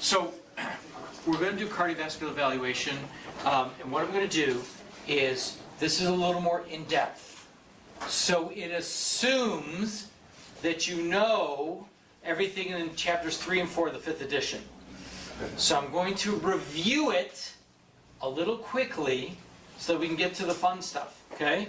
So we're going to do cardiovascular evaluation, and what I'm going to do is, this is a little more in-depth. So it assumes that you know everything in chapters 3 and 4 of the 5th edition. So I'm going to review it a little quickly so that we can get to the fun stuff, okay?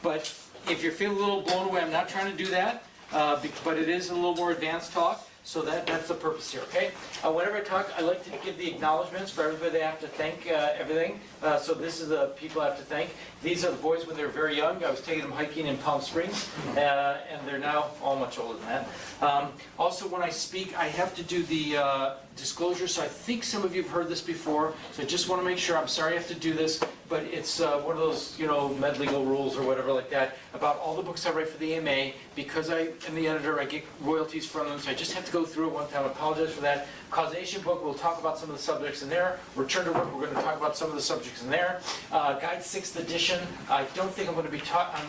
But if you're feeling a little blown away, I'm not trying to do that, but it is a little more advanced talk. So that's the purpose here, okay? Whenever I talk, I like to give the acknowledgments for everybody. They have to thank everything. So this is the people I have to thank. These are the boys when they were very young. I was taking them hiking in Palm Springs, and they're now all much older than that. Also, when I speak, I have to do the disclosure. So I think some of you have heard this before. So I just want to make sure. I'm sorry I have to do this, but it's one of those, med legal rules or whatever like that about all the books I write for the AMA. Because I am the editor, I get royalties from them. So I just have to go through it one time. I apologize for that. Causation book, we'll talk about some of the subjects in there. Return to work, we're going to talk about some of the subjects in there. Guide 6th edition, I don't think I'm going to be talking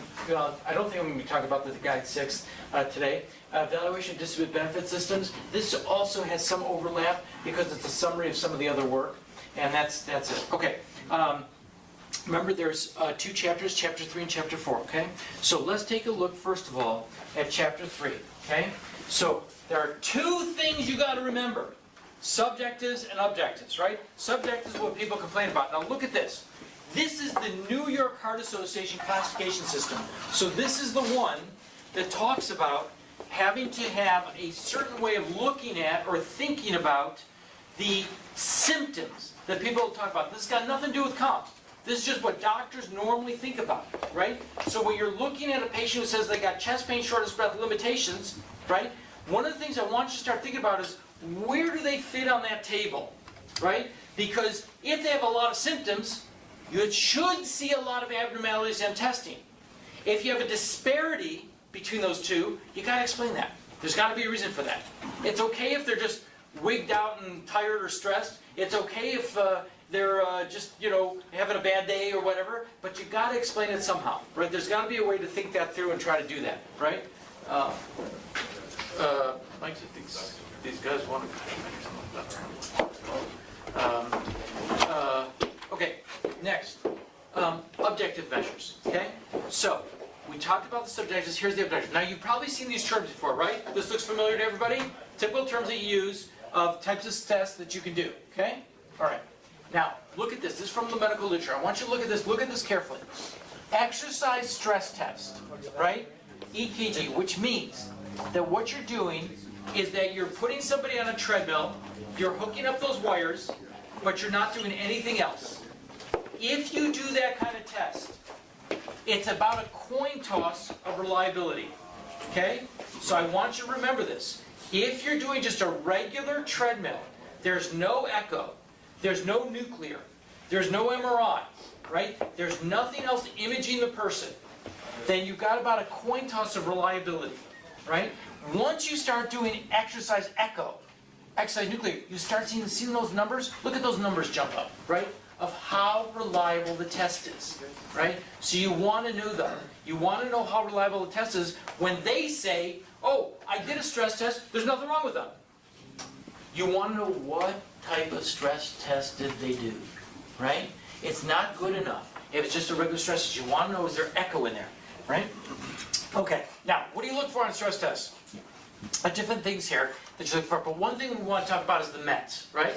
about the Guide 6th today. Evaluation of distributed benefit systems. This also has some overlap because it's a summary of some of the other work, and that's it. Okay. Remember, there's 2 chapters, chapter 3 and chapter 4, okay? So let's take a look, first of all, at chapter 3, okay? So there are 2 things you got to remember. Subjectives and objectives, right? Subjectives is what people complain about. Now look at this. This is the New York Heart Association classification system. So this is the one that talks about having to have a certain way of looking at or thinking about the symptoms that people talk about. This has got nothing to do with comp. This is just what doctors normally think about, right? So when you're looking at a patient who says they got chest pain, shortness of breath, limitations, right? One of the things I want you to start thinking about is, where do they fit on that table, right? Because if they have a lot of symptoms, you should see a lot of abnormalities in testing. If you have a disparity between those two, you got to explain that. There's got to be a reason for that. It's okay if they're just wigged out and tired or stressed. It's okay if they're just, having a bad day or whatever, but you got to explain it somehow, right? There's got to be a way to think that through and try to do that, right? Mike said these guys want to okay, next. Objective measures, okay? So, we talked about the subjectives, here's the objective. Now, you've probably seen these terms before, right? This looks familiar to everybody? Typical terms that you use of types of tests that you can do, okay? All right. Now, look at this. This is from the medical literature. I want you to look at this. Look at this carefully. Exercise stress test, right? EKG, which means that what you're doing is that you're putting somebody on a treadmill, you're hooking up those wires, but you're not doing anything else. If you do that kind of test, it's about a coin toss of reliability, okay? So I want you to remember this. If you're doing just a regular treadmill, there's no echo, there's no nuclear, there's no MRI, right? There's nothing else imaging the person, then you've got about a coin toss of reliability, right? Once you start doing exercise echo, exercise nuclear, you start seeing those numbers. Look at those numbers jump up, right? Of how reliable the test is, right? So you want to know them. You want to know how reliable the test is when they say, oh, I did a stress test, there's nothing wrong with them. You want to know what type of stress test did they do, right? It's not good enough if it's just a regular stress test. You want to know, is there echo in there, right? Okay, now, what do you look for on stress tests? Different things here that you look for, but one thing we want to talk about is the METs, right?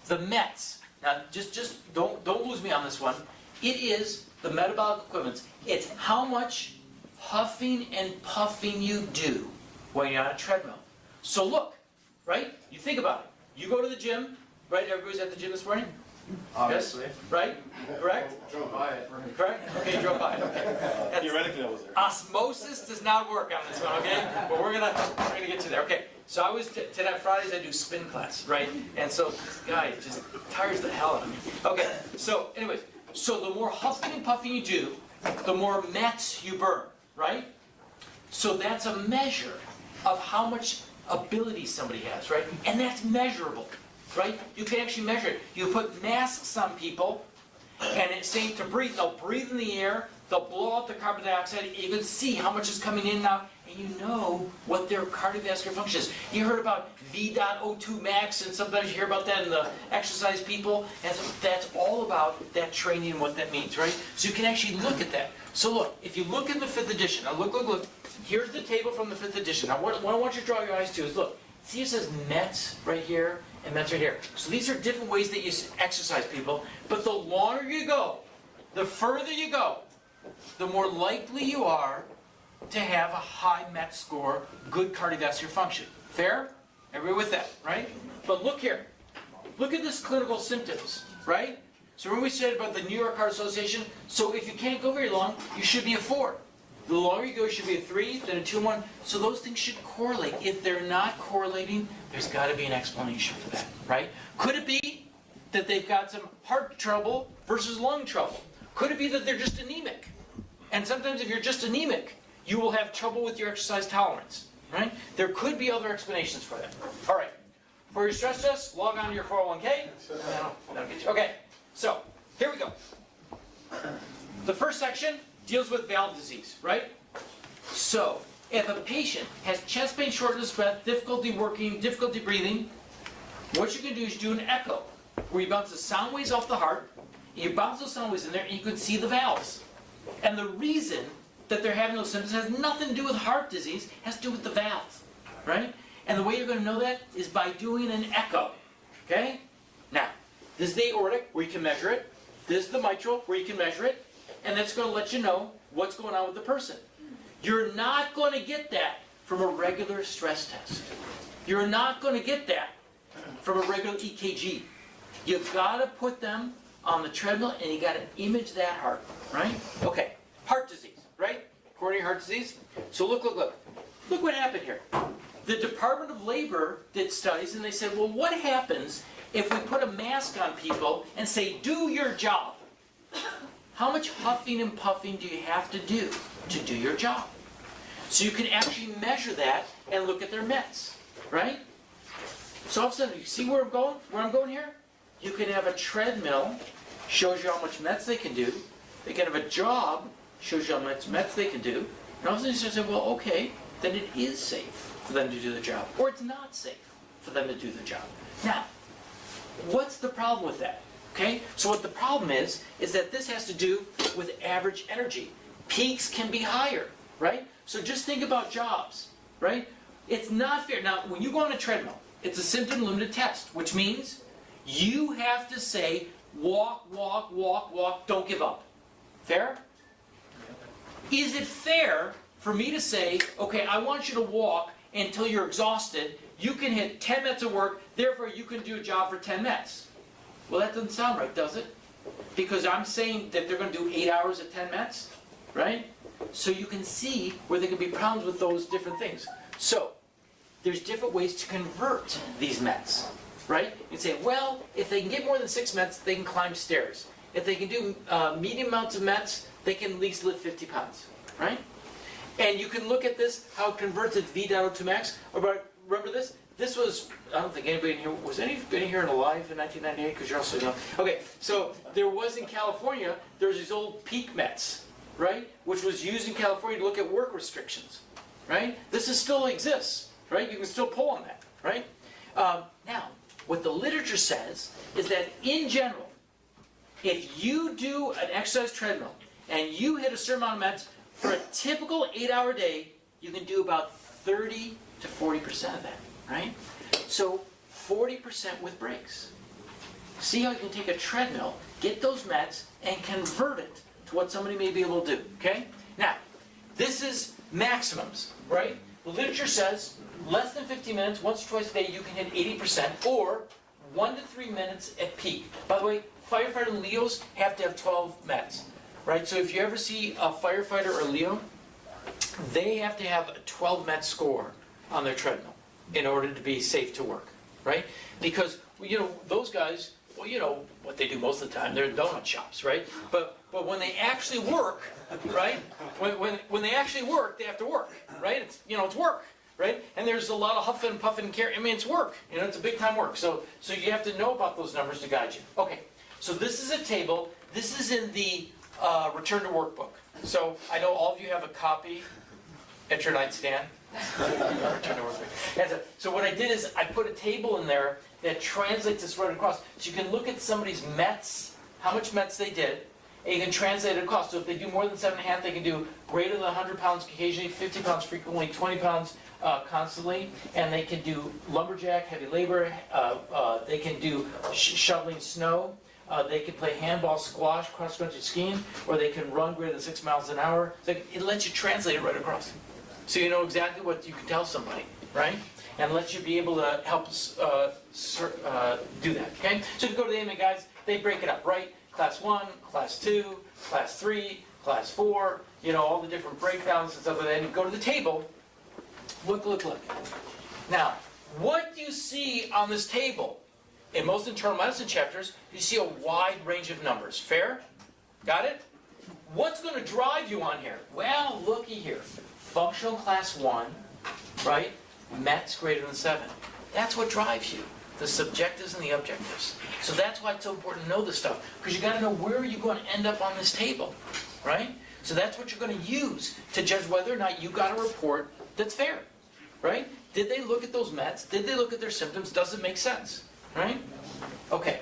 The METs. Now, just don't lose me on this one. It is the metabolic equivalence. It's how much huffing and puffing you do when you're on a treadmill. So look, right? You think about it. You go to the gym, right? Everybody's at the gym this morning? Obviously. Yes? Right? Correct? Drove by it. Correct? Okay, you drove by it. Okay. Theoretically, I was there. Osmosis does not work on this one, okay? But we're gonna get to there. Okay. So I was tonight Fridays I do spin class, right? And so this guy just tires the hell out of me. Okay. So anyways, so the more huffing and puffing you do, the more METs you burn, right? So that's a measure of how much ability somebody has, right? And that's measurable, right? You can actually measure it. You put masks on people, And it's saying to breathe, they'll breathe in the air, they'll blow out the carbon dioxide, you can see how much is coming in now, and you know what their cardiovascular function is. You heard about V.O2 max, and sometimes you hear about that in the exercise people, and so that's all about that training and what that means, right? So you can actually look at that. So look, if you look in the 5th edition, now look, here's the table from the 5th edition. Now what I want you to draw your eyes to is, look, see it says METs right here, and METs right here. So these are different ways that you exercise, people, but the longer you go, the further you go, the more likely you are to have a high MET score, good cardiovascular function. Fair? Everybody with that, right? But look here. Look at this clinical symptoms, right? So when we said about the New York Heart Association, so if you can't go very long, you should be a 4. The longer you go, you should be a 3, then a 2 and 1. So those things should correlate. If they're not correlating, there's got to be an explanation for that, right? Could it be that they've got some heart trouble versus lung trouble? Could it be that they're just anemic? And sometimes if you're just anemic, you will have trouble with your exercise tolerance, right? There could be other explanations for that. All right. For your stress test, log on to your 401k. That'll get you. Okay. So, here we go. The first section deals with valve disease, right? So, if a patient has chest pain, shortness of breath, difficulty working, difficulty breathing, what you can do is do an echo, where you bounce the sound waves off the heart, and you bounce those sound waves in there, and you can see the valves. And the reason that they're having those symptoms has nothing to do with heart disease, it has to do with the valves, right? And the way you're going to know that is by doing an echo, okay? Now, this is the aortic, where you can measure it. This is the mitral, where you can measure it. And that's going to let you know what's going on with the person. You're not going to get that from a regular stress test. You're not going to get that from a regular EKG. You've got to put them on the treadmill, and you got to image that heart, right? Okay, heart disease, right? Coronary heart disease. So look. Look what happened here. The Department of Labor did studies, and they said, well, what happens if we put a mask on people and say, do your job? How much huffing and puffing do you have to do your job? So you can actually measure that and look at their METs, right? So all of a sudden, you see where I'm going here? You can have a treadmill, shows you how much METs they can do. They can have a job, shows you how much METs they can do. And all of a sudden you say, well, okay, then it is safe for them to do the job. Or it's not safe for them to do the job. Now, what's the problem with that? Okay, so what the problem is that this has to do with average energy. Peaks can be higher, right? So just think about jobs, right? It's not fair. Now, when you go on a treadmill, it's a symptom-limited test, which means you have to say, walk, walk, walk, walk, don't give up. Fair? Is it fair for me to say, okay, I want you to walk until you're exhausted, you can hit 10 minutes of work, therefore you can do a job for 10 minutes? Well, that doesn't sound right, does it? Because I'm saying that they're going to do 8 hours at 10 minutes, right? So you can see where there can be problems with those different things. So, there's different ways to convert these METs, right? You can say, well, if they can get more than 6 METs, they can climb stairs. If they can do medium amounts of METs, they can at least lift 50 pounds, right? And you can look at this, how it converts at V.O2 max. Remember this? This was, I don't think anybody in here, was anybody here alive in 1998? Because you're also young. Okay, so there was in California, there was these old peak METs, right? Which was used in California to look at work restrictions, right? This still exists, right? You can still pull on that, right? Now, what the literature says is that in general, if you do an exercise treadmill and you hit a certain amount of METs, for a typical 8-hour day, you can do about 30 to 40% of that. Right? So 40% with breaks. See how you can take a treadmill, get those METs, and convert it to what somebody may be able to do. Okay? Now, this is maximums, right? The literature says less than 50 minutes, once or twice a day, you can hit 80%, or 1 to 3 minutes at peak. By the way, firefighter and Leos have to have 12 METs, right? So if you ever see a firefighter or Leo, they have to have a 12 MET score on their treadmill in order to be safe to work, right? Because, you know, those guys, well, you know what they do most of the time, they're in donut shops, right? But when they actually work, right? When they actually work, they have to work, right? It's, you know, it's work, right? And there's a lot of huffing and puffing and carrying. I mean, it's work. You know, it's a big time work. So you have to know about those numbers to guide you. Okay. So this is a table. This is in the return to work book. So I know all of you have a copy at your nightstand. Return to work book. So what I did is I put a table in there that translates this right across. So you can look at somebody's METs, how much METs they did, and you can translate it across. So if they do more than 7.5, they can do greater than 100 pounds occasionally, 50 pounds frequently, 20 pounds constantly, and they can do lumberjack, heavy labor, they can do shoveling snow, they can play handball, squash, cross-country skiing, or they can run greater than 6 miles an hour. So it lets you translate it right across. So you know exactly what you can tell somebody, right? And lets you be able to help do that, okay? So if you go to the AMA guides, they break it up, right? Class 1, Class 2, Class 3, Class 4, you know, all the different breakdowns and stuff like that. And you go to the table, look. Now, what do you see on this table? In most internal medicine chapters, you see a wide range of numbers. Fair? Got it? What's going to drive you on here? Well, looky here. Functional Class 1, right? METs greater than 7. That's what drives you. The subjectives and the objectives. So that's why it's so important to know this stuff. Because you got to know where you're going to end up on this table. Right? So that's what you're going to use to judge whether or not you got a report that's fair. Right? Did they look at those METs? Did they look at their symptoms? Does it make sense? Right? Okay.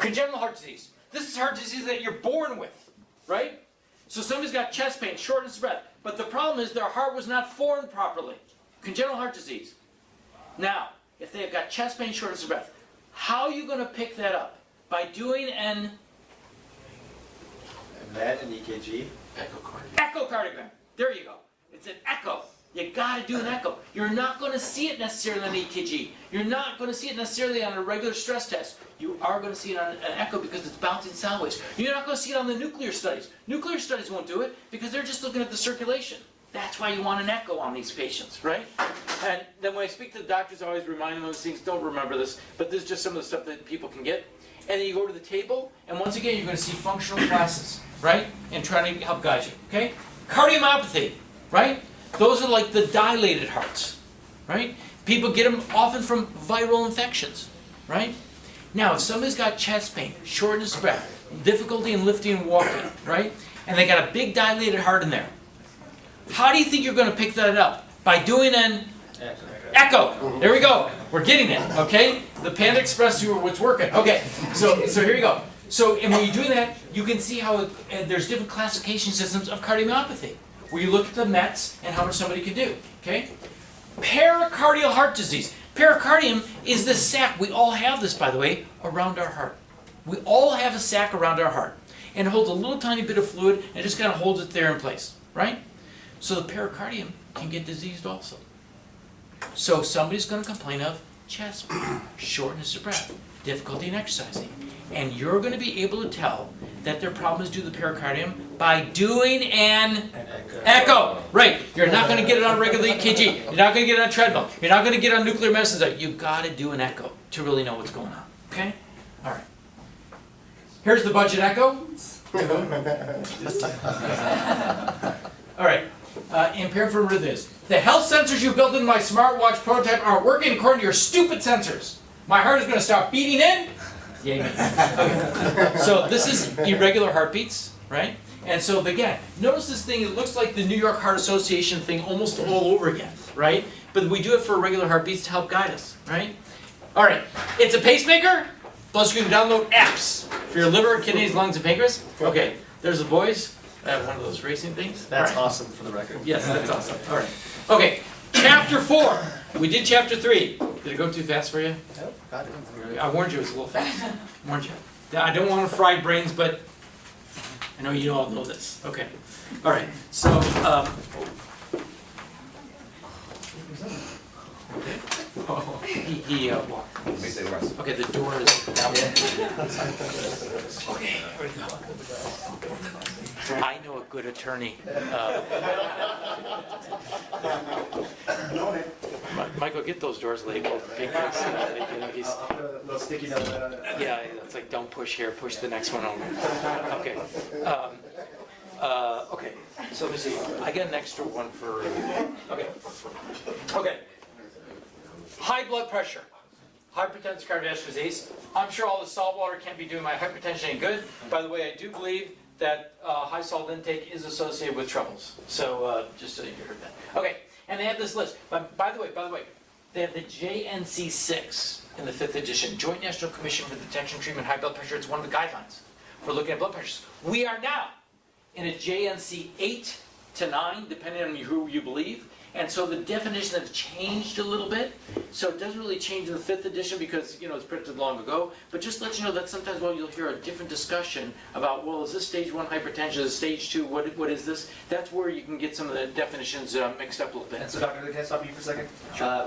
Congenital heart disease. This is heart disease that you're born with. Right? So somebody's got chest pain, shortness of breath. But the problem is their heart was not formed properly. Congenital heart disease. Now, if they've got chest pain, shortness of breath, how are you going to pick that up? By doing an MET and EKG. Echocardiogram. There you go. It's an echo. You got to do an echo. You're not going to see it necessarily on an EKG. You're not going to see it necessarily on a regular stress test. You are going to see it on an echo because it's bouncing sideways. You're not going to see it on the nuclear studies. Nuclear studies won't do it because they're just looking at the circulation. That's why you want an echo on these patients, right? And then when I speak to the doctors, I always remind them of those things. Don't remember this, but this is just some of the stuff that people can get. And then you go to the table, and once again, you're going to see functional classes, right? And trying to help guide you, okay? Cardiomyopathy, right? Those are like the dilated hearts, right? People get them often from viral infections, right? Now, if somebody's got chest pain, shortness of breath, difficulty in lifting and walking, right? And they got a big dilated heart in there. How do you think you're going to pick that up? By doing an echo. There we go. We're getting it, okay? The Panda Express, it's working. Okay, so here you go. So, and when you're doing that, you can see how there's different classification systems of cardiomyopathy, where you look at the METs and how much somebody can do, okay? Pericardial heart disease. Pericardium is the sac, we all have this, by the way, around our heart. We all have a sac around our heart. And it holds a little tiny bit of fluid, and it just kind of holds it there in place, right? So the pericardium can get diseased also. So somebody's going to complain of chest pain, shortness of breath, difficulty in exercising. And you're going to be able to tell that their problem is due to the pericardium by doing an echo. Right. You're not going to get it on regular EKG. You're not going to get it on treadmill. You're not going to get it on nuclear medicine. You've got to do an echo to really know what's going on. Okay? All right. Here's the budget echo. All right. Impaired for arrhythmias. The health sensors you built into my smartwatch prototype aren't working according to your stupid sensors. My heart is going to stop beating in. Yay me. Okay. So this is irregular heartbeats, right? And so again, notice this thing, it looks like the New York Heart Association thing almost all over again, right? But we do it for irregular heartbeats to help guide us, right? All right, it's a pacemaker, plus you can download apps for your liver, kidneys, lungs, and pancreas. Okay, there's the boys. I have one of those racing things. That's awesome for the record. Yes, that's awesome. All right. Okay, chapter 4. We did chapter 3. Did it go too fast for you? Nope, got it. I warned you it was a little fast. I warned you. I don't want to fry brains, but I know you all know this. Okay. All right. So, he walked. Okay, the door is down. Okay, here we go. I know a good attorney. Michael, get those doors labeled. Because, he's, A little sticky note. yeah, it's like don't push here, push the next one over. Okay. Okay. So let me see. I got an extra one for. Okay. Okay. High blood pressure. hypertensive cardiovascular disease. I'm sure all the salt water can't be doing my hypertension any good. By the way, I do believe that high salt intake is associated with troubles. So just so you heard that. Okay, and they have this list. But by the way, they have the JNC6 in the 5th edition, Joint National Commission for the Detection and Treatment of High Blood Pressure. It's one of the guidelines for looking at blood pressures. We are now in a JNC 8 to 9, depending on who you believe. And so the definitions have changed a little bit. So it doesn't really change in the 5th edition because, it's printed long ago. But just to let you know that sometimes you'll hear a different discussion about, well, is this stage 1 hypertension, is it stage 2, what is this? That's where you can get some of the definitions mixed up a little bit. And so, Doctor, can I stop you for a second?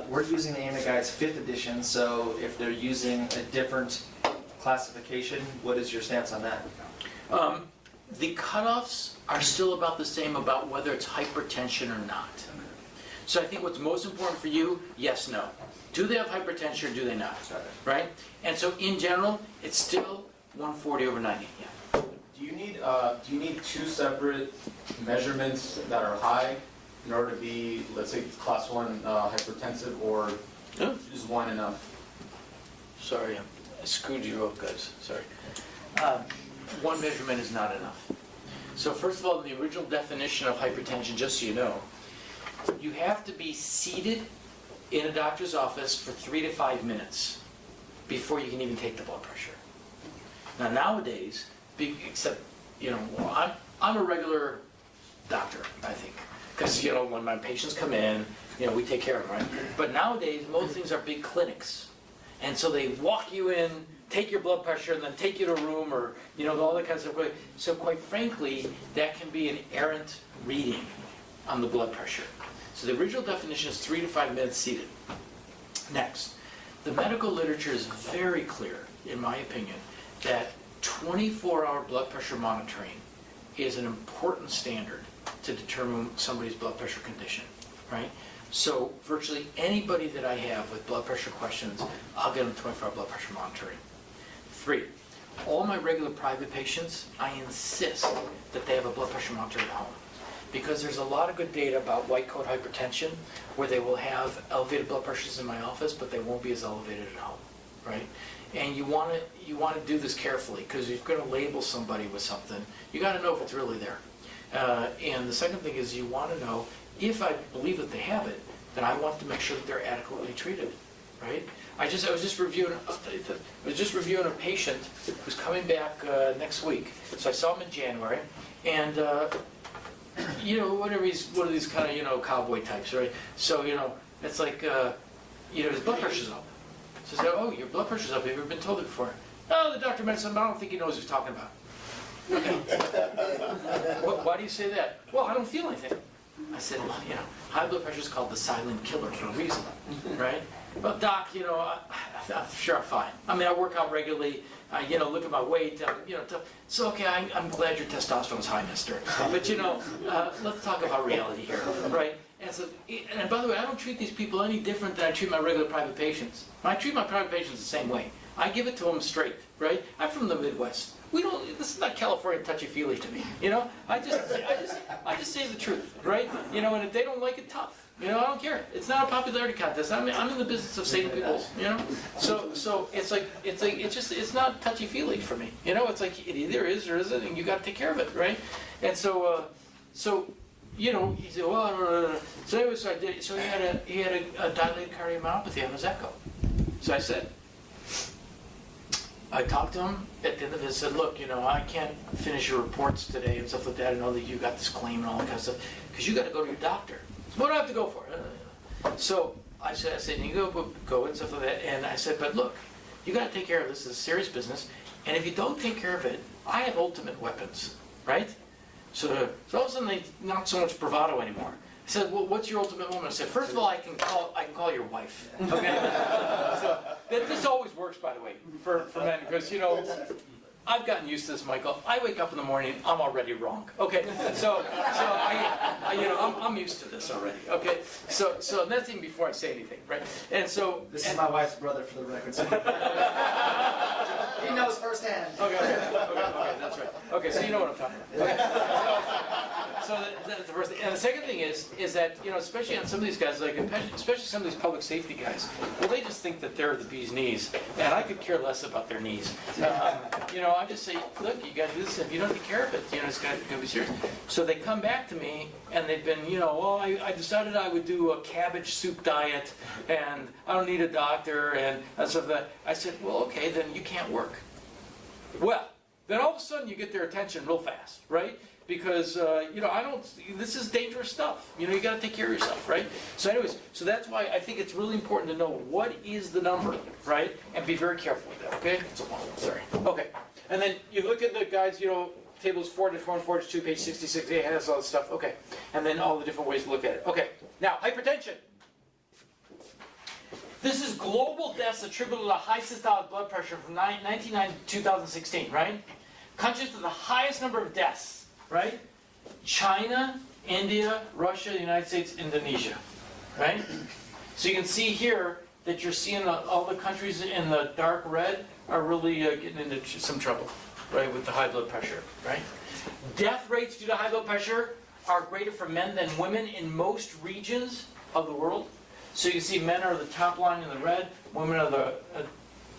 We're using the AMA Guide's 5th edition, so if they're using a different classification, what is your stance on that? The cutoffs are still about the same about whether it's hypertension or not. So I think what's most important for you, yes, no. Do they have hypertension or do they not? Right? And so in general, it's still 140 over 90. Yeah. Do you need 2 separate measurements that are high in order to be, let's say, class 1 hypertensive, or is one enough? Sorry, I screwed you up, guys. Sorry. One measurement is not enough. So first of all, the original definition of hypertension, just so you know, you have to be seated in a doctor's office for 3 to 5 minutes before you can even take the blood pressure. Now nowadays, except, I'm a regular doctor, I think, because, when my patients come in, we take care of them, right? But nowadays, most things are big clinics. And so they walk you in, take your blood pressure, and then take you to a room, or, all that kind of stuff. So quite frankly, that can be an errant reading on the blood pressure. So the original definition is 3 to 5 minutes seated. Next, the medical literature is very clear, in my opinion, that 24-hour blood pressure monitoring is an important standard to determine somebody's blood pressure condition, right? So virtually anybody that I have with blood pressure questions, I'll get them 24-hour blood pressure monitoring. 3, all my regular private patients, I insist that they have a blood pressure monitor at home. Because there's a lot of good data about white coat hypertension where they will have elevated blood pressures in my office, but they won't be as elevated at home, right? And you want to do this carefully, because if you're going to label somebody with something, you got to know if it's really there. And the second thing is you want to know, if I believe that they have it, then I want to make sure that they're adequately treated, right? I was just reviewing a patient who's coming back next week. So I saw him in January, and one of these kind of, cowboy types, right? So, it's like, his blood pressure's up. So I said, oh, your blood pressure's up. Have you ever been told it before? Oh, the doctor mentioned, I don't think he knows what he's talking about. Okay. Why do you say that? Well, I don't feel anything. I said, well, high blood pressure is called the silent killer for a reason, right? Well, doc, I'm sure I'm fine. I mean, I work out regularly. I, look at my weight. So okay, I'm glad your testosterone's high, mister. But let's talk about reality here, right? And by the way, I don't treat these people any different than I treat my regular private patients. I treat my private patients the same way. I give it to them straight, right? I'm from the Midwest. This is not California touchy-feely to me, I just say the truth, right? And if they don't like it, tough. I don't care. It's not a popularity contest. I'm in the business of saving people, So it's not touchy-feely for me. It's like it either is or isn't, and you got to take care of it, right? And so he said, well, so anyway, so I did. So he had a dilated cardiomyopathy on his echo. So I talked to him at the end of it and said, look, I can't finish your reports today and stuff like that. I know that you got this claim and all that kind of stuff, because you got to go to your doctor. So what do I have to go for? So I said, you go and stuff like that. And I said, but look, you got to take care of this. This is serious business. And if you don't take care of it, I have ultimate weapons, right? So all of a sudden, not so much bravado anymore. I said, well, what's your ultimate woman? I said, first of all, I can call your wife. Okay. So this always works, by the way, for men, because I've gotten used to this, Michael. I wake up in the morning, I'm already wrong. Okay. So I'm used to this already. Okay. So that's even before I say anything, right? And so this is my wife's brother, for the record. So he knows firsthand. Okay, that's right. Okay, so you know what I'm talking about. Okay. that's the first thing. And the second thing is that, especially on some of these guys, like especially some of these public safety guys, well, they just think that they're the bee's knees, and I could care less about their knees. I just say, look, you got to do this. If you don't take care of it, it's got to be serious. So they come back to me, and they've been, well, I decided I would do a cabbage soup diet, and I don't need a doctor, and stuff like that. I said, well, okay, then you can't work. Well, then all of a sudden you get their attention real fast, right? Because, this is dangerous stuff. You got to take care of yourself, right? So anyways, so that's why I think it's really important to know what is the number, right? And be very careful with that, okay? It's a long one, sorry. Okay, and then you look at the guys, tables 4-1, 4-2, page 66, it has all this stuff, okay. And then all the different ways to look at it. Okay, now, hypertension. This is global deaths attributable to high systolic blood pressure from 1990 to 2016, right? Countries with the highest number of deaths, right? China, India, Russia, the United States, Indonesia, right? So you can see here that you're seeing all the countries in the dark red are really getting into some trouble, right, with the high blood pressure, right? Death rates due to high blood pressure are greater for men than women in most regions of the world. So you can see men are the top line in the red, women are the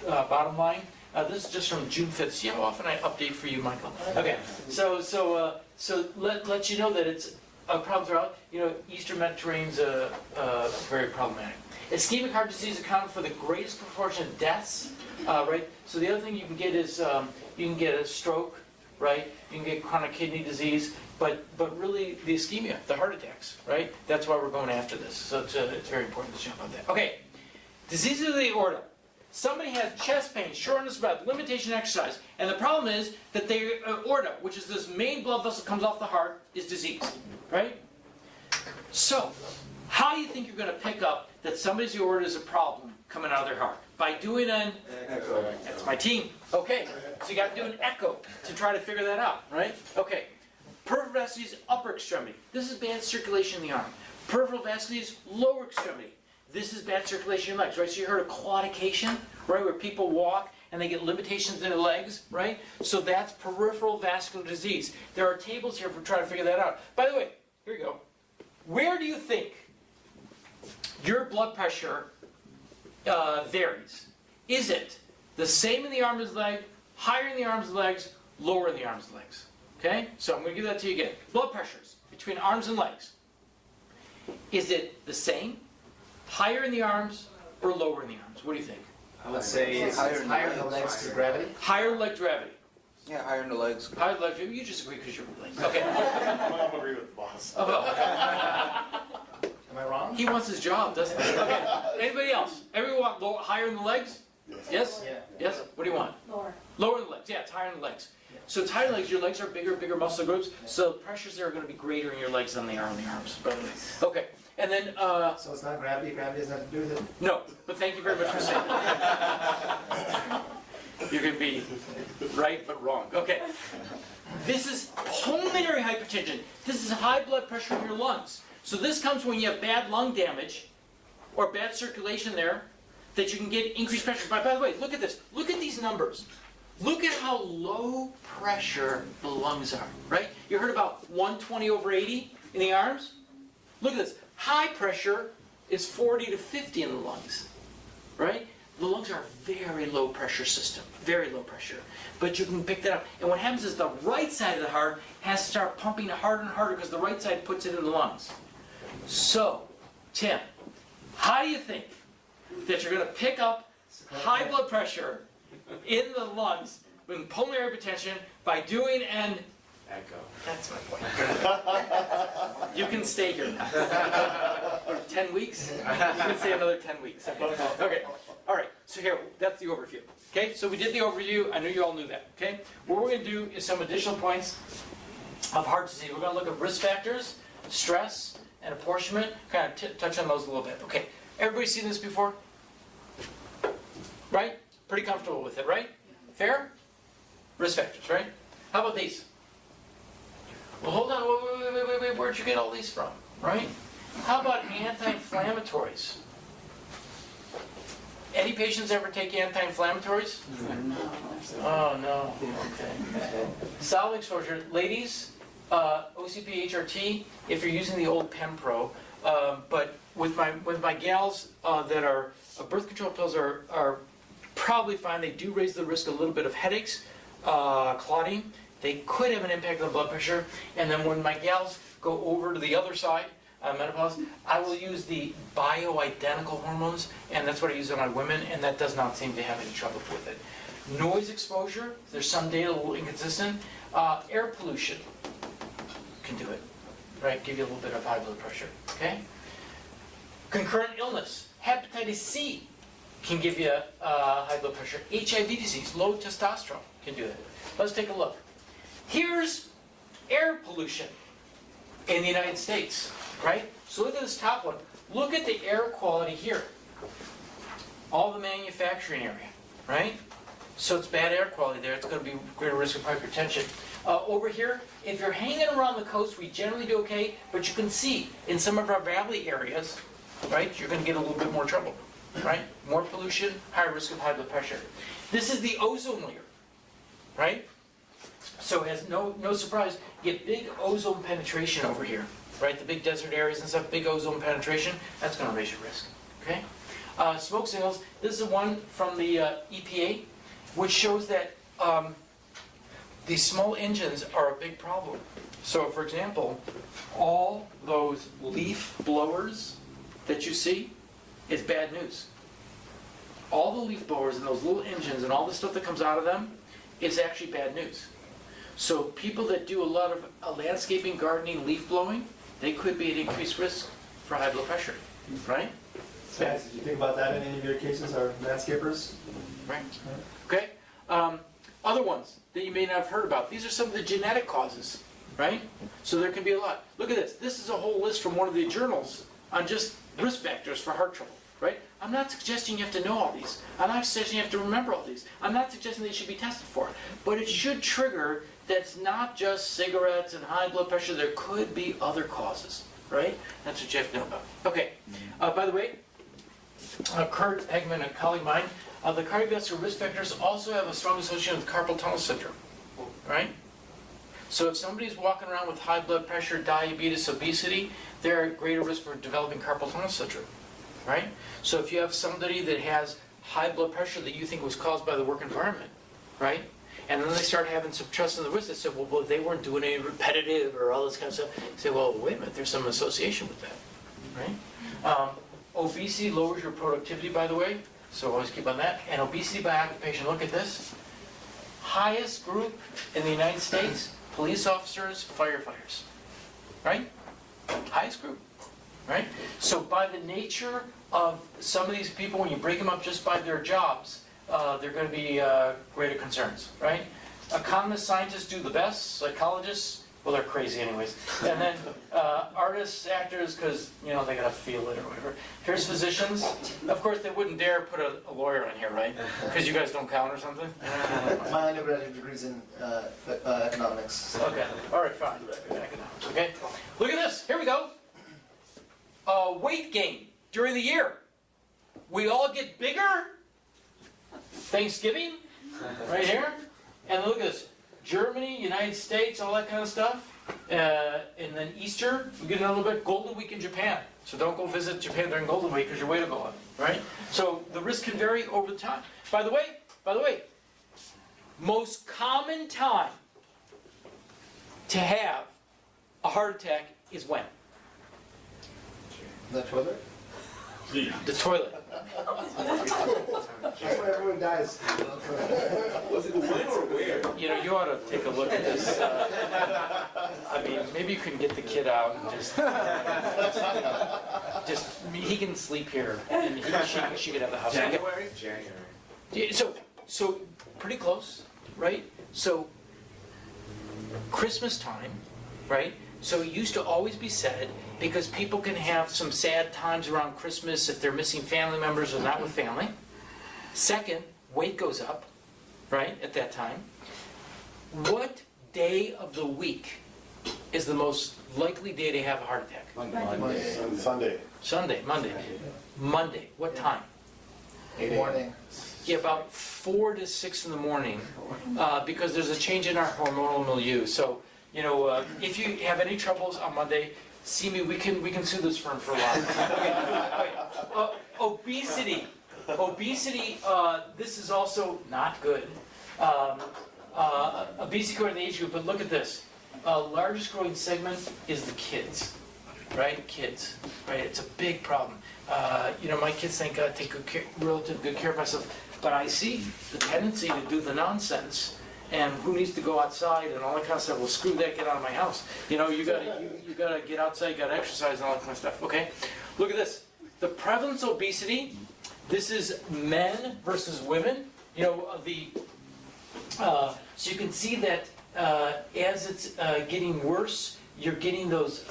bottom line. This is just from June 5th. See how often I update for you, Michael? Okay, so let you know that it's a problem throughout. Eastern Mediterranean's very problematic. Ischemic heart disease accounted for the greatest proportion of deaths, right? So the other thing you can get is you can get a stroke, right? You can get chronic kidney disease, but really the ischemia, the heart attacks, right? That's why we're going after this. So it's very important to jump on that. Okay, diseases of the aorta. Somebody has chest pain, shortness of breath, limitation in exercise, and the problem is that the aorta, which is this main blood vessel that comes off the heart, is diseased, right? So, how do you think you're going to pick up that somebody's aorta is a problem coming out of their heart? By doing an echo. That's my team. Okay, so you got to do an echo to try to figure that out, right? Okay, peripheral vasculitis, upper extremity. This is bad circulation in the arm. Peripheral vasculitis, lower extremity. This is bad circulation in your legs, right? So you heard of claudication, right, where people walk and they get limitations in their legs, right? So that's peripheral vascular disease. There are tables here for trying to figure that out. By the way, here you go. Where do you think your blood pressure varies? Is it the same in the arms and leg, higher in the arms and legs, lower in the arms and legs? Okay? So I'm going to give that to you again. Blood pressures between arms and legs. Is it the same? Higher in the arms or lower in the arms? What do you think? I would say it's higher in the legs to gravity. Higher leg gravity. Yeah, higher in the legs. Higher leg gravity. You just agree because you're legs. Okay. I agree with the boss. Am I wrong? He wants his job, doesn't he? Okay. Anybody else? Everyone want higher in the legs? Yes? Yeah. Yes? What do you want? Lower. Lower in the legs. Yeah, it's higher in the legs. So it's higher in the legs. Your legs are bigger muscle groups. So pressures there are going to be greater in your legs than they are in the arms. Okay. And then, So it's not gravity. Gravity has nothing to do with it. no, but thank you very much for saying that. You're going to be right but wrong. Okay. This is pulmonary hypertension. This is high blood pressure in your lungs. So this comes when you have bad lung damage or bad circulation there, that you can get increased pressure. By the way, look at this. Look at these numbers. Look at how low pressure the lungs are, right? You heard about 120/80 in the arms? Look at this. High pressure is 40 to 50 in the lungs, right? The lungs are a very low pressure system, very low pressure. But you can pick that up. And what happens is the right side of the heart has to start pumping harder and harder because the right side puts it in the lungs. So, Tim, how do you think that you're going to pick up high blood pressure in the lungs with pulmonary hypertension by doing an echo? That's my point. You can stay here. What, 10 weeks? You can stay another 10 weeks. Okay. All right. So here, that's the overview. Okay. So we did the overview. I know you all knew that. Okay. What we're going to do is some additional points of heart disease. We're going to look at risk factors, stress, and apportionment. Kind of touch on those a little bit. Okay. Everybody seen this before? Right? Pretty comfortable with it, right? Fair? Risk factors, right? How about these? Well, hold on. Wait. Where'd you get all these from? Right? How about anti-inflammatories? Any patients ever take anti-inflammatories? Oh, no. Okay. Solid exposure. Ladies, OCP HRT if you're using the old Pempro, but with my gals that are birth control pills are probably fine. They do raise the risk a little bit of headaches, clotting. They could have an impact on blood pressure. And then when my gals go over to the other side, menopause, I will use the bioidentical hormones, and that's what I use on my women, and that does not seem to have any trouble with it. Noise exposure, there's some data a little inconsistent. Air pollution can do it, right? Give you a little bit of high blood pressure, okay? Concurrent illness, hepatitis C can give you high blood pressure. HIV disease, low testosterone can do it. Let's take a look. Here's air pollution in the United States, right? So look at this top one. Look at the air quality here. All the manufacturing area, right? So it's bad air quality there. It's going to be greater risk of hypertension. Over here, if you're hanging around the coast, we generally do okay, but you can see in some of our valley areas, right, you're going to get a little bit more trouble, right? More pollution, higher risk of high blood pressure. This is the ozone layer, right? So as no surprise, you get big ozone penetration over here, right? The big desert areas and stuff, big ozone penetration, that's going to raise your risk, okay? Smoke signals, this is one from the EPA, which shows that these small engines are a big problem. So for example, all those leaf blowers that you see is bad news. All the leaf blowers and those little engines and all the stuff that comes out of them is actually bad news. So people that do a lot of landscaping, gardening, leaf blowing, they could be at increased risk for high blood pressure, right? Did you think about that in any of your cases, our landscapers? Right. Okay. Other ones that you may not have heard about. These are some of the genetic causes, right? So there can be a lot. Look at this. This is a whole list from one of the journals on just risk factors for heart trouble, right? I'm not suggesting you have to know all these. I'm not suggesting you have to remember all these. I'm not suggesting they should be tested for. But it should trigger that's not just cigarettes and high blood pressure. There could be other causes, right? That's what you have to know about. Okay. By the way, Kurt Eggman, a colleague of mine, the cardiovascular risk factors also have a strong association with carpal tunnel syndrome, right? So if somebody's walking around with high blood pressure, diabetes, obesity, they're at greater risk for developing carpal tunnel syndrome, right? So if you have somebody that has high blood pressure that you think was caused by the work environment, right? And then they start having some trust in the risk. They say, well, they weren't doing any repetitive or all this kind of stuff. You say, well, wait a minute, there's some association with that, right? Obesity lowers your productivity, by the way, so always keep on that. And obesity by occupation, look at this. Highest group in the United States, police officers, firefighters, right? Highest group, right? So by the nature of some of these people, when you break them up just by their jobs, they're going to be greater concerns, right? Economists, scientists do the best. Psychologists, well, they're crazy anyways. And then artists, actors, because, you know, they got to feel it or whatever. Here's physicians. Of course, they wouldn't dare put a lawyer on here, right? Because you guys don't count or something? My undergraduate degree's in economics. So. Okay, all right, fine. Economics, okay? Look at this. Here we go. Weight gain during the year. We all get bigger. Thanksgiving, right here. And look at this. Germany, United States, all that kind of stuff. And then Easter, we get another bit. Golden Week in Japan. So don't go visit Japan during Golden Week because your weight will go up, right? So the risk can vary over time. By the way, most common time to have a heart attack is when? The toilet? The toilet. That's why everyone dies. Was it when or where? You know, you ought to take a look at this. I mean, maybe you can get the kid out and just he can sleep here, and she could have the house. January. Yeah, so pretty close, right? So Christmas time, right? So it used to always be said, because people can have some sad times around Christmas if they're missing family members or not with family. Second, weight goes up, right, at that time. What day of the week is the most likely day to have a heart attack? Sunday. Sunday, Monday. What time? Morning. Yeah, about 4 to 6 in the morning, because there's a change in our hormonal milieu. So if you have any troubles on Monday, see me, we can sue this firm for a while. Okay. Obesity. Obesity, this is also not good. Obesity according to the age group, but look at this. Largest growing segment is the kids, right? Kids, right? It's a big problem. My kids think I take relative good care of myself, but I see the tendency to do the nonsense. And who needs to go outside and all that kind of stuff? Well, screw that, get out of my house. You gotta get outside, you gotta exercise and all that kind of stuff, okay? Look at this. The prevalence of obesity, this is men versus women. So you can see that as it's getting worse, you're getting those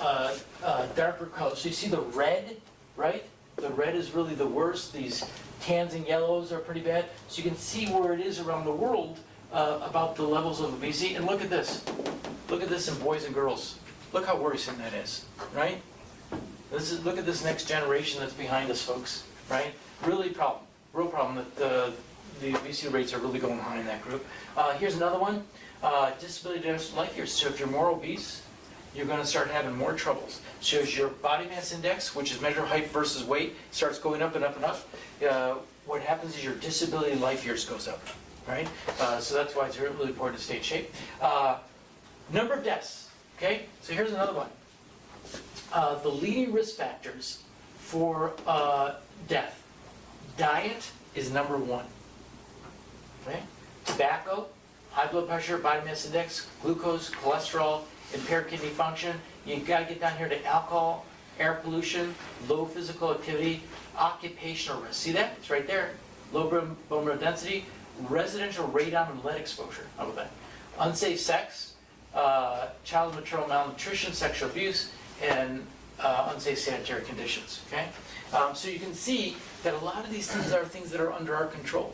darker colors. So you see the red, right? The red is really the worst. These tans and yellows are pretty bad. So you can see where it is around the world about the levels of obesity. And look at this. Look at this in boys and girls. Look how worrisome that is, right? Look at this next generation that's behind us, folks, right? Real problem that the obesity rates are really going high in that group. Here's another one, disability adjusted life years. So if you're more obese, you're going to start having more troubles. Shows your body mass index, which is measure height versus weight, starts going up and up and up. What happens is your disability life years goes up, right? So that's why it's really important to stay in shape. Number of deaths, okay? So here's another one. The leading risk factors for death. Diet is number one, okay? Tobacco, high blood pressure, body mass index, glucose, cholesterol, impaired kidney function. You gotta get down here to alcohol, air pollution, low physical activity, occupational risk. See that? It's right there. Low bone mineral density, residential radon and lead exposure. How about that? Unsafe sex, child and maternal malnutrition, sexual abuse, and unsafe sanitary conditions, okay? So you can see that a lot of these things are things that are under our control,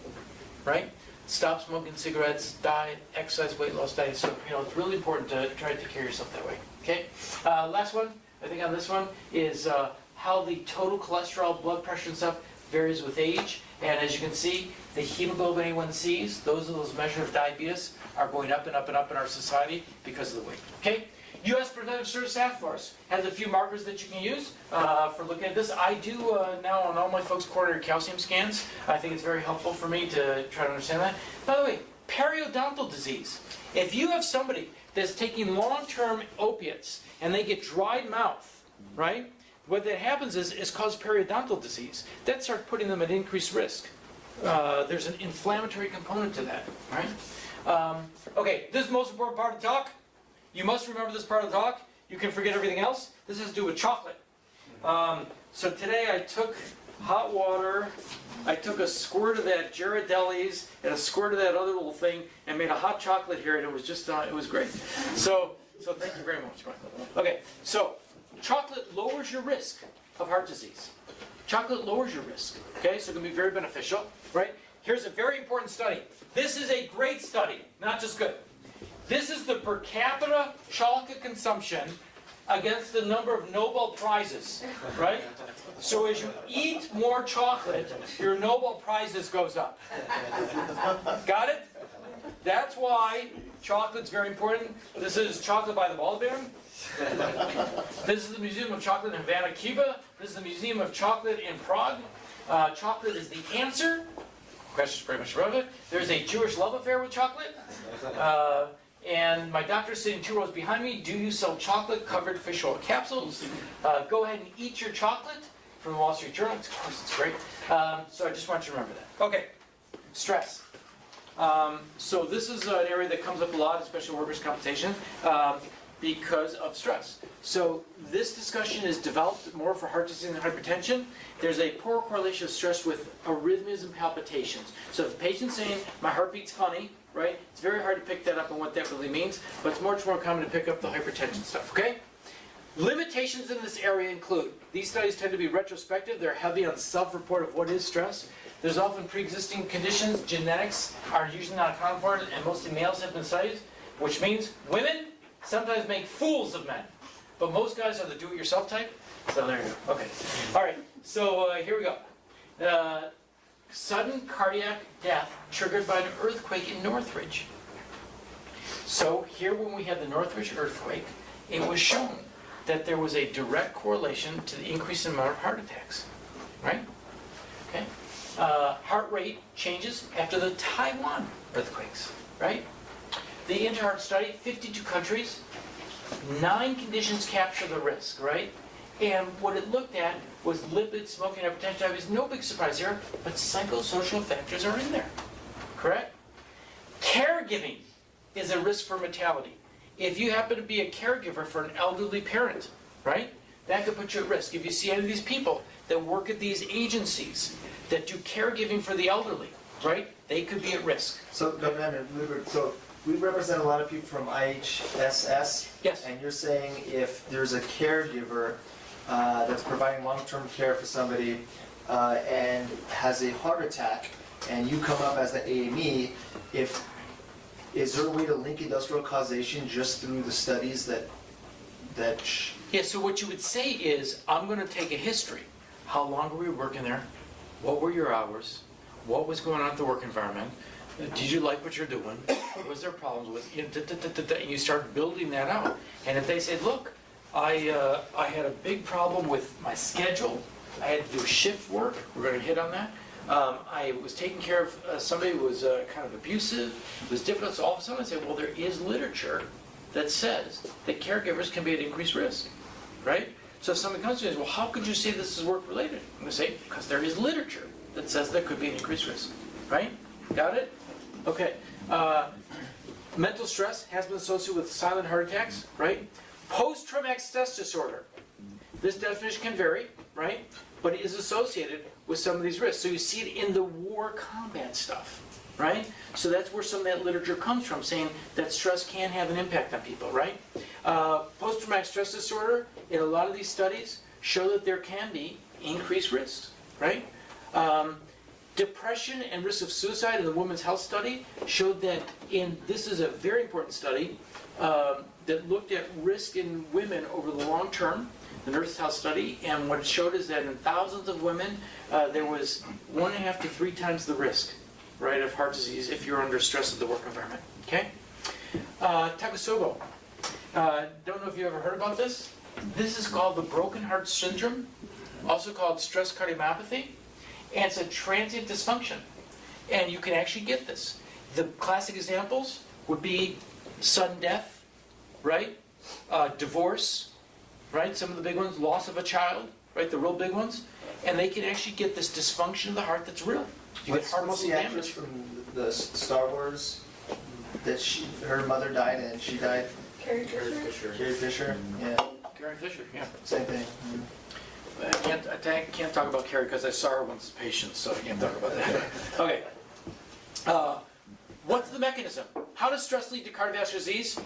right? Stop smoking cigarettes, diet, exercise, weight loss diet. So, it's really important to try to take care of yourself that way, okay? Last one, I think on this one, is how the total cholesterol, blood pressure and stuff varies with age. And as you can see, the hemoglobin A1Cs, those are those measures of diabetes, are going up and up and up in our society because of the weight, okay? U.S. Preventive Service Task Force has a few markers that you can use for looking at this. I do now on all my folks' coronary calcium scans. I think it's very helpful for me to try to understand that. By the way, periodontal disease. If you have somebody that's taking long-term opiates and they get dry mouth, right? What that happens is cause periodontal disease. That starts putting them at increased risk. There's an inflammatory component to that, right? Okay, this is the most important part of the talk. You must remember this part of the talk. You can forget everything else. This has to do with chocolate. So today I took hot water, I took a squirt of that Ghirardelli's and a squirt of that other little thing and made a hot chocolate here, and it was just, it was great. So thank you very much, Michael. Okay, so chocolate lowers your risk of heart disease. Chocolate lowers your risk, okay? So it can be very beneficial, right? Here's a very important study. This is a great study, not just good. This is the per capita chocolate consumption against the number of Nobel Prizes, right? So as you eat more chocolate, your Nobel Prizes goes up. Got it? That's why chocolate's very important. This is chocolate by the Baldwin. This is the Museum of Chocolate in Havana, Cuba. This is the Museum of Chocolate in Prague. Chocolate is the answer. Question's pretty much relevant. There's a Jewish love affair with chocolate. And my doctor's sitting 2 rows behind me. Do you sell chocolate-covered fish oil capsules? Go ahead and eat your chocolate from the Wall Street Journal. Of course, it's great. So I just want you to remember that. Okay, stress. So this is an area that comes up a lot, especially workers' compensation, because of stress. So this discussion is developed more for heart disease and hypertension. There's a poor correlation of stress with arrhythmias and palpitations. So if the patient's saying, my heartbeat's funny, right? It's very hard to pick that up and what that really means, but it's much more common to pick up the hypertension stuff, okay? Limitations in this area include, these studies tend to be retrospective, they're heavy on self-report of what is stress. There's often pre-existing conditions, genetics are usually not accounted for, and mostly males have been studied, which means women sometimes make fools of men. But most guys are the do-it-yourself type, so there you go. Okay, all right, so here we go. Sudden cardiac death triggered by an earthquake in Northridge. So here when we had the Northridge earthquake, it was shown that there was a direct correlation to the increase in amount of heart attacks, right? Okay. Heart rate changes after the Taiwan earthquakes, right? The Interheart study, 52 countries, 9 conditions capture the risk, right? And what it looked at was lipids, smoking, hypertension, diabetes, no big surprise here, but psychosocial factors are in there, correct? Caregiving is a risk for mortality. If you happen to be a caregiver for an elderly parent, right, that could put you at risk. If you see any of these people that work at these agencies that do caregiving for the elderly, right, they could be at risk. So, Dr. Hammond, so we represent a lot of people from IHSS. Yes. And you're saying if there's a caregiver that's providing long-term care for somebody and has a heart attack, and you come up as the AME, is there a way to link industrial causation just through the studies that Yeah, so what you would say is, I'm going to take a history. How long were you working there? What were your hours? What was going on at the work environment? Did you like what you're doing? Was there problems with it? And you start building that out. And if they say, look, I had a big problem with my schedule. I had to do shift work. We're going to hit on that. I was taking care of somebody who was kind of abusive. It was difficult. So all of a sudden I say, well, there is literature that says that caregivers can be at increased risk, right? So if somebody comes to me and says, well, how could you say this is work-related? I'm going to say, because there is literature that says there could be an increased risk, right? Got it? Okay. Mental stress has been associated with silent heart attacks, right? Post-traumatic stress disorder. This definition can vary, right? But it is associated with some of these risks. So you see it in the war combat stuff, right? So that's where some of that literature comes from, saying that stress can have an impact on people, right? Post-traumatic stress disorder, in a lot of these studies, show that there can be increased risks, right? Depression and risk of suicide in the Women's Health Study showed that this is a very important study that looked at risk in women over the long term, the Nurses' Health Study, and what it showed is that in thousands of women, there was 1.5 to 3 times the risk, right, of heart disease if you're under stress of the work environment, okay? Takotsubo. Don't know if you ever heard about this. This is called the broken heart syndrome, also called stress cardiomyopathy, and it's a transient dysfunction. And you can actually get this. The classic examples would be sudden death, right? Divorce, right? Some of the big ones, loss of a child, right? The real big ones. And they can actually get this dysfunction of the heart that's real. You get heart what's muscle the actress damage. from the Star Wars that her mother died and she died? Carrie Fisher. Carrie Fisher? Yeah, Carrie Fisher, yeah. same thing. I can't talk about Carrie because I saw her once as a patient, so I can't talk about that. Okay. What's the mechanism? How does stress lead to cardiovascular disease?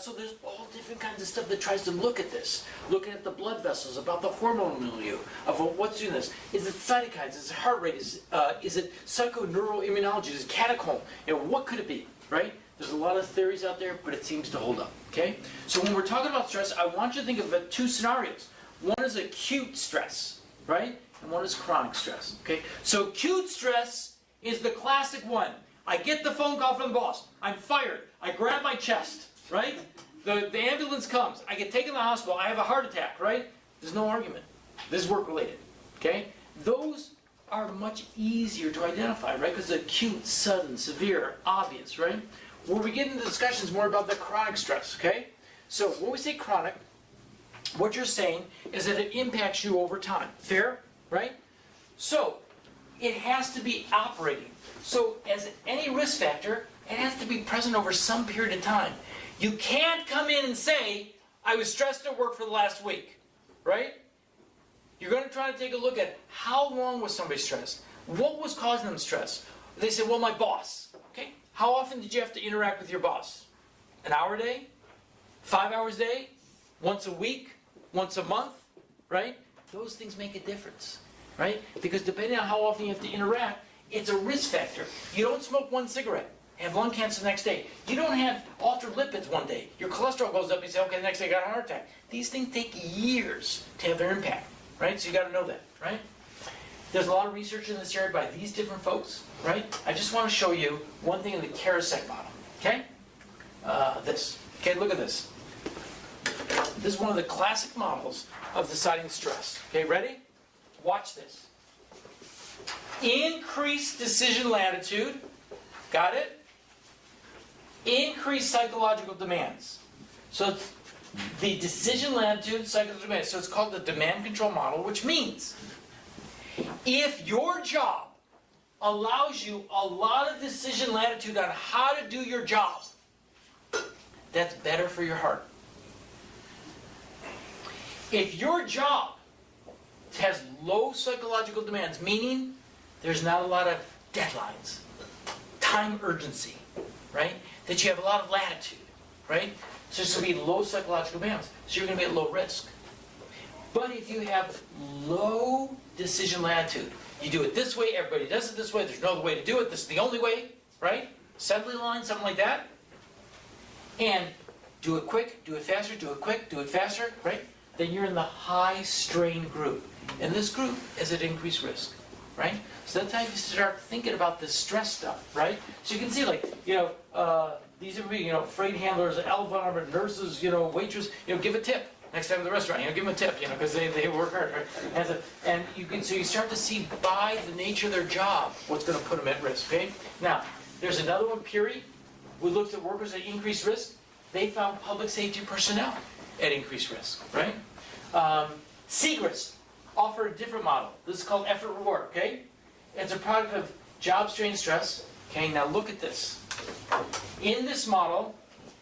So there's all different kinds of stuff that tries to look at this. Looking at the blood vessels, about the hormonal milieu, of what's doing this. Is it cytokines? Is it heart rate? Is it psychoneuroimmunology? Is it catechol? What could it be, right? There's a lot of theories out there, but it seems to hold up, okay? So when we're talking about stress, I want you to think of 2 scenarios. One is acute stress, right? And one is chronic stress, okay? So acute stress is the classic one. I get the phone call from the boss. I'm fired. I grab my chest, right? The ambulance comes. I get taken to the hospital. I have a heart attack, right? There's no argument. This is work-related, okay? Those are much easier to identify, right? Because acute, sudden, severe, obvious, right? Where we get into discussions more about the chronic stress, okay? So when we say chronic, what you're saying is that it impacts you over time. Fair? Right? So, it has to be operating. So, as any risk factor, it has to be present over some period of time. You can't come in and say, I was stressed at work for the last week. Right? You're going to try to take a look at how long was somebody stressed? What was causing them stress? They say, well, my boss. Okay? How often did you have to interact with your boss? An hour a day? 5 hours a day? Once a week? Once a month? Right? Those things make a difference. Right? Because depending on how often you have to interact, it's a risk factor. You don't smoke 1 cigarette, have lung cancer the next day. You don't have altered lipids one day. Your cholesterol goes up, you say, okay, the next day I got a heart attack. These things take years to have their impact. Right? So you got to know that. Right? There's a lot of research in this area by these different folks. Right? I just want to show you one thing in the Karasek model. Okay? this. Okay, look at this. This is one of the classic models of deciding stress. Okay, ready? Watch this. Increased decision latitude. Got it? Increased psychological demands. So it's the decision latitude, psychological demands. So it's called the demand control model, which means if your job allows you a lot of decision latitude on how to do your job, that's better for your heart. If your job has low psychological demands, meaning there's not a lot of deadlines, time urgency, right? That you have a lot of latitude, right? So it's going to be low psychological demands. So you're going to be at low risk. But if you have low decision latitude, you do it this way, everybody does it this way, there's no other way to do it, this is the only way, right? Assembly line, something like that. And do it quick, do it faster, do it quick, do it faster, right? Then you're in the high strain group. And this group is at increased risk, right? So that's how you start thinking about this stress stuff, right? So you can see, like, these are, freight handlers, elevator nurses, waitress, give a tip. Next time at the restaurant, give them a tip, because they work hard, right? And so you start to see by the nature of their job what's going to put them at risk, okay? Now, there's another one, Peary, who looked at workers at increased risk. They found public safety personnel at increased risk, right? Segrist offered a different model. This is called effort reward, okay? It's a product of job strain stress. Okay, now look at this. In this model,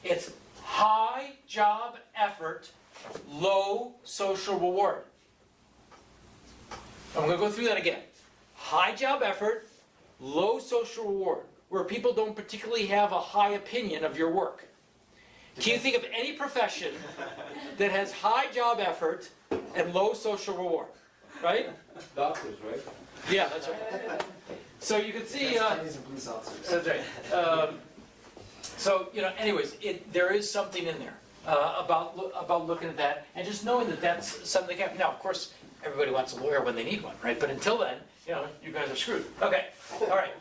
it's high job effort, low social reward. I'm going to go through that again. High job effort, low social reward, where people don't particularly have a high opinion of your work. Can you think of any profession that has high job effort and low social reward? Right? Doctors, right? Yeah, that's right. So you can see. Attorneys and police officers. That's right. So anyways, there is something in there about looking at that and just knowing that that's something that can. Now, of course, everybody wants a lawyer when they need one, right? But until then, you guys are screwed. Okay. All right.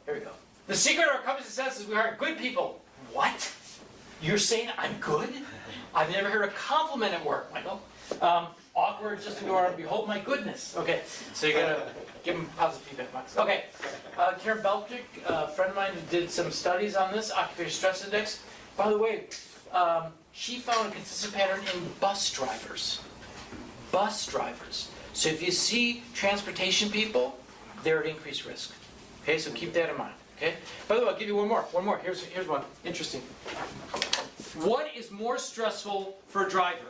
Here we go. The secret of our company's success is we hire good people. What? You're saying I'm good? I've never heard a compliment at work, Michael. Awkward just to go around and behold my goodness. Okay, so you gotta give them positive feedback, Max. Okay, Karen Belchick, a friend of mine who did some studies on this, occupational stress index. By the way, she found a consistent pattern in bus drivers. Bus drivers. So if you see transportation people, they're at increased risk. Okay, so keep that in mind. Okay. By the way, I'll give you one more. One more. Here's one. Interesting. What is more stressful for a driver?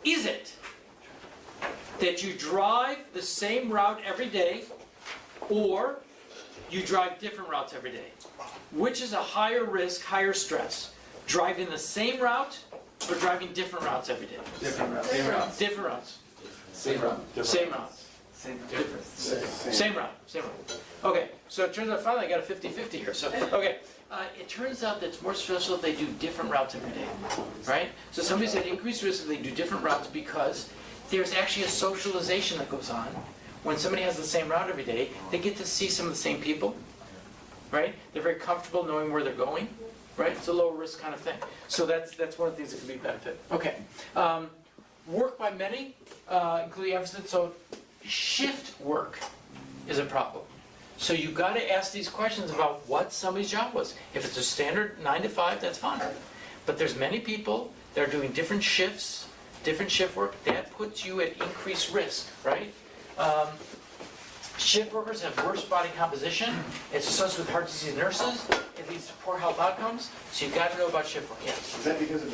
Is it that you drive the same route every day, or you drive different routes every day? Which is a higher risk, higher stress? Driving the same route or driving different routes every day? Different route. Same route. Different routes. Same route. Same routes. Same route. Okay, so it turns out finally I got a 50-50 here. So, okay, it turns out that it's more stressful if they do different routes every day, right? So somebody's at increased risk if they do different routes because there's actually a socialization that goes on. When somebody has the same route every day, they get to see some of the same people, right? They're very comfortable knowing where they're going, right? It's a lower risk kind of thing. So that's one of the things that can be a benefit. Okay, work by many, including emphasis. So shift work is a problem. So you've got to ask these questions about what somebody's job was. If it's a standard 9 to 5, that's fine. But there's many people that are doing different shifts, different shift work. That puts you at increased risk, right? Shift workers have worse body composition. It's associated with heart disease nurses. It leads to poor health outcomes. So you've got to know about shift work. Yes. Is that because of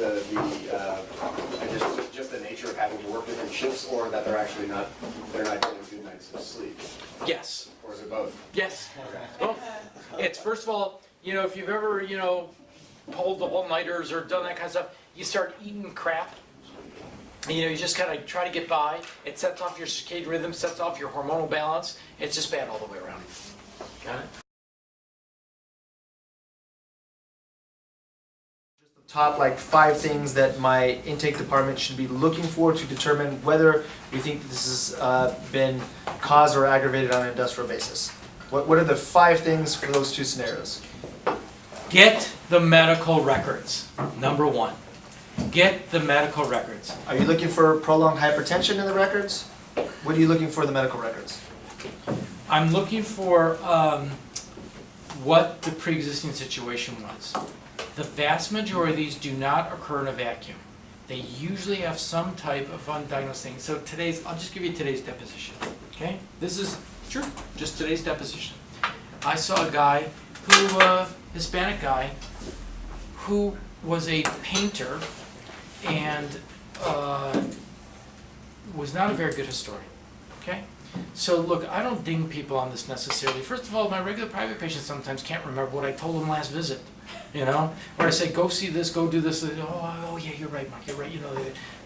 just the nature of having to work different shifts, or that they're actually not getting good nights of sleep? Yes. Or is it both? Yes. Both. It's first of all, if you've ever, pulled the all-nighters or done that kind of stuff, you start eating crap. You just kind of try to get by. It sets off your circadian rhythm, sets off your hormonal balance. It's just bad all the way around. Got it? Top 5 things that my intake department should be looking for to determine whether we think that this has been caused or aggravated on an industrial basis. What are the 5 things for those 2 scenarios? Get the medical records, number one. Get the medical records. Are you looking for prolonged hypertension in the records? What are you looking for in the medical records? I'm looking for what the pre-existing situation was. The vast majority of these do not occur in a vacuum. They usually have some type of undiagnosed thing. So I'll just give you today's deposition, okay? This is true, just today's deposition. I saw a guy Hispanic guy, who was a painter and was not a very good historian, okay? So look, I don't ding people on this necessarily. First of all, my regular private patients sometimes can't remember what I told them last visit, you know? Or I say, go see this, go do this, oh yeah, you're right, Mark, you're right, you know.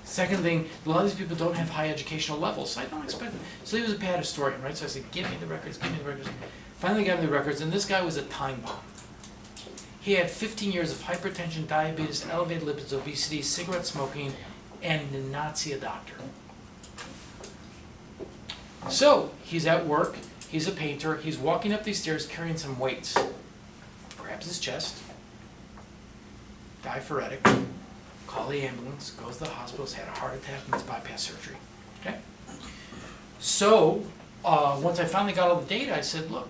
Second thing, a lot of these people don't have high educational levels, so I don't expect it. So he was a bad historian, right? So I said, give me the records, give me the records. Finally got me the records, and this guy was a time bomb. He had 15 years of hypertension, diabetes, elevated lipids, obesity, cigarette smoking, and did not see a doctor. So, he's at work, he's a painter, he's walking up these stairs carrying some weights. Grabs his chest, diaphoretic, call the ambulance, goes to the hospital, he's had a heart attack, needs bypass surgery. Okay? So, once I finally got all the data, I said, look,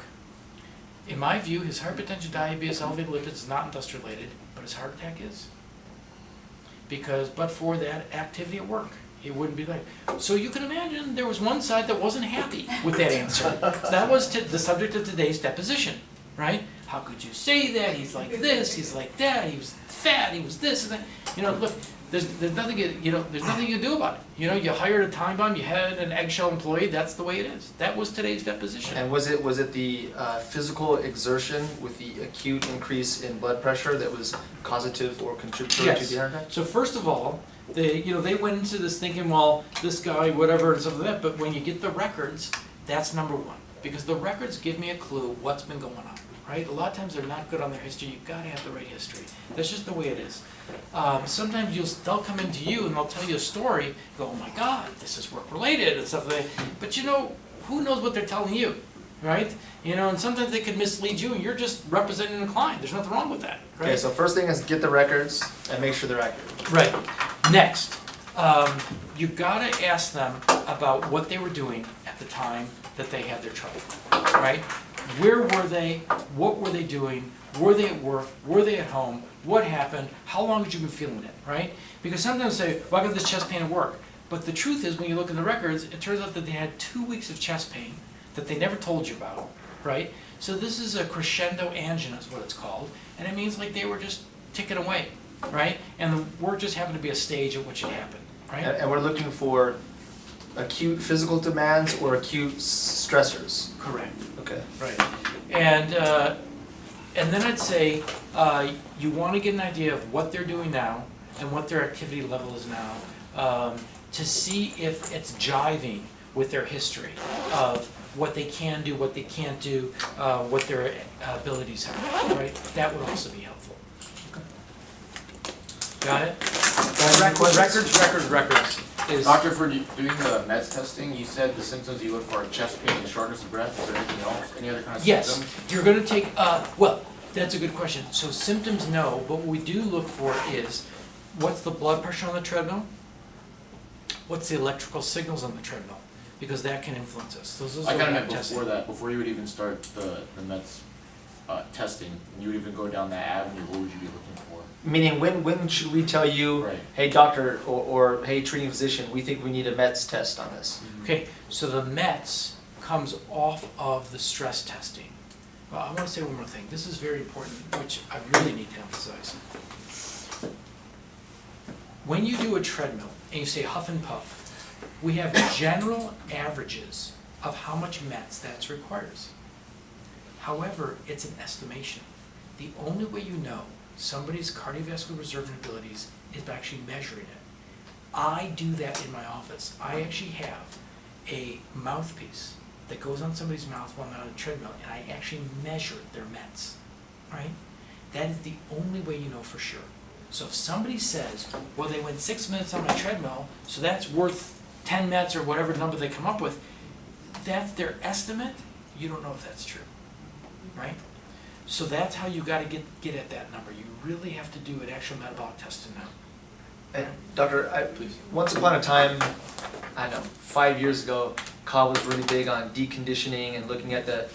in my view, his hypertension, diabetes, elevated lipids is not industrial related, but his heart attack is. Because, but for that activity at work, it wouldn't be like. So you can imagine there was one side that wasn't happy with that answer. So that was the subject of today's deposition, right? How could you say that? He's like this, he's like that, he was fat, he was this and that. You know, look, there's nothing there's nothing you can do about it. You know, you hired a time bomb, you had an eggshell employee, that's the way it is. That was today's deposition. And was it the physical exertion with the acute increase in blood pressure that was causative or contributory to the heart attack? So first of all, they went into this thinking, well, this guy, whatever, and stuff like that. But when you get the records, that's number one, because the records give me a clue what's been going on, right? A lot of times they're not good on their history. You've got to have the right history. That's just the way it is. Sometimes they'll come into you and they'll tell you a story. Go, oh my God, this is work related and stuff like that. But you know, who knows what they're telling you, right? You know, and sometimes they could mislead you, and you're just representing the client. There's nothing wrong with that, right? Okay, so first thing is get the records and make sure they're accurate. Right. Next, you've got to ask them about what they were doing at the time that they had their trouble, right? Where were they? What were they doing? Were they at work? Were they at home? What happened? How long had you been feeling it, right? Because sometimes they say, well, I got this chest pain at work. But the truth is, when you look in the records, it turns out that they had 2 weeks of chest pain that they never told you about, right? So this is a crescendo angina is what it's called. And it means like they were just ticking away, right? And the work just happened to be a stage at which it happened, right? And we're looking for acute physical demands or acute stressors. Correct. Okay. Right. And then I'd say you want to get an idea of what they're doing now and what their activity level is now to see if it's jiving with their history of what they can do, what they can't do, what their abilities are. Right. That would also be helpful. Got it? Records. Doctor, for doing the meds testing, you said the symptoms you look for are chest pain and shortness of breath. Is there anything else? Any other kind of Yes, symptoms? you're going to take, well, that's a good question. So symptoms, no, but what we do look for is, what's the blood pressure on the treadmill? What's the electrical signals on the treadmill? Because that can influence us. Those I are kind of what meant I'm testing. before that, before you would even start the meds testing, you would even go down that avenue, what would you be looking for? Meaning, when should we tell you, Right. hey doctor, or hey treating physician, we think we need a METS test on this? Okay, so the METS comes off of the stress testing. Well, I want to say one more thing. This is very important, which I really need to emphasize. When you do a treadmill and you say huff and puff, we have general averages of how much METS that requires. However, it's an estimation. The only way you know somebody's cardiovascular reserve and abilities is by actually measuring it. I do that in my office. I actually have a mouthpiece that goes on somebody's mouth while they're on a treadmill, and I actually measure their METs, right? That is the only way you know for sure. So if somebody says, well, they went 6 minutes on my treadmill, so that's worth 10 METs or whatever number they come up with, that's their estimate. You don't know if that's true, right? So that's how you gotta get at that number. You really have to do an actual metabolic test to know. And Doctor, Please. once upon a time, I don't know, 5 years ago, Kyle was really big on deconditioning and looking at the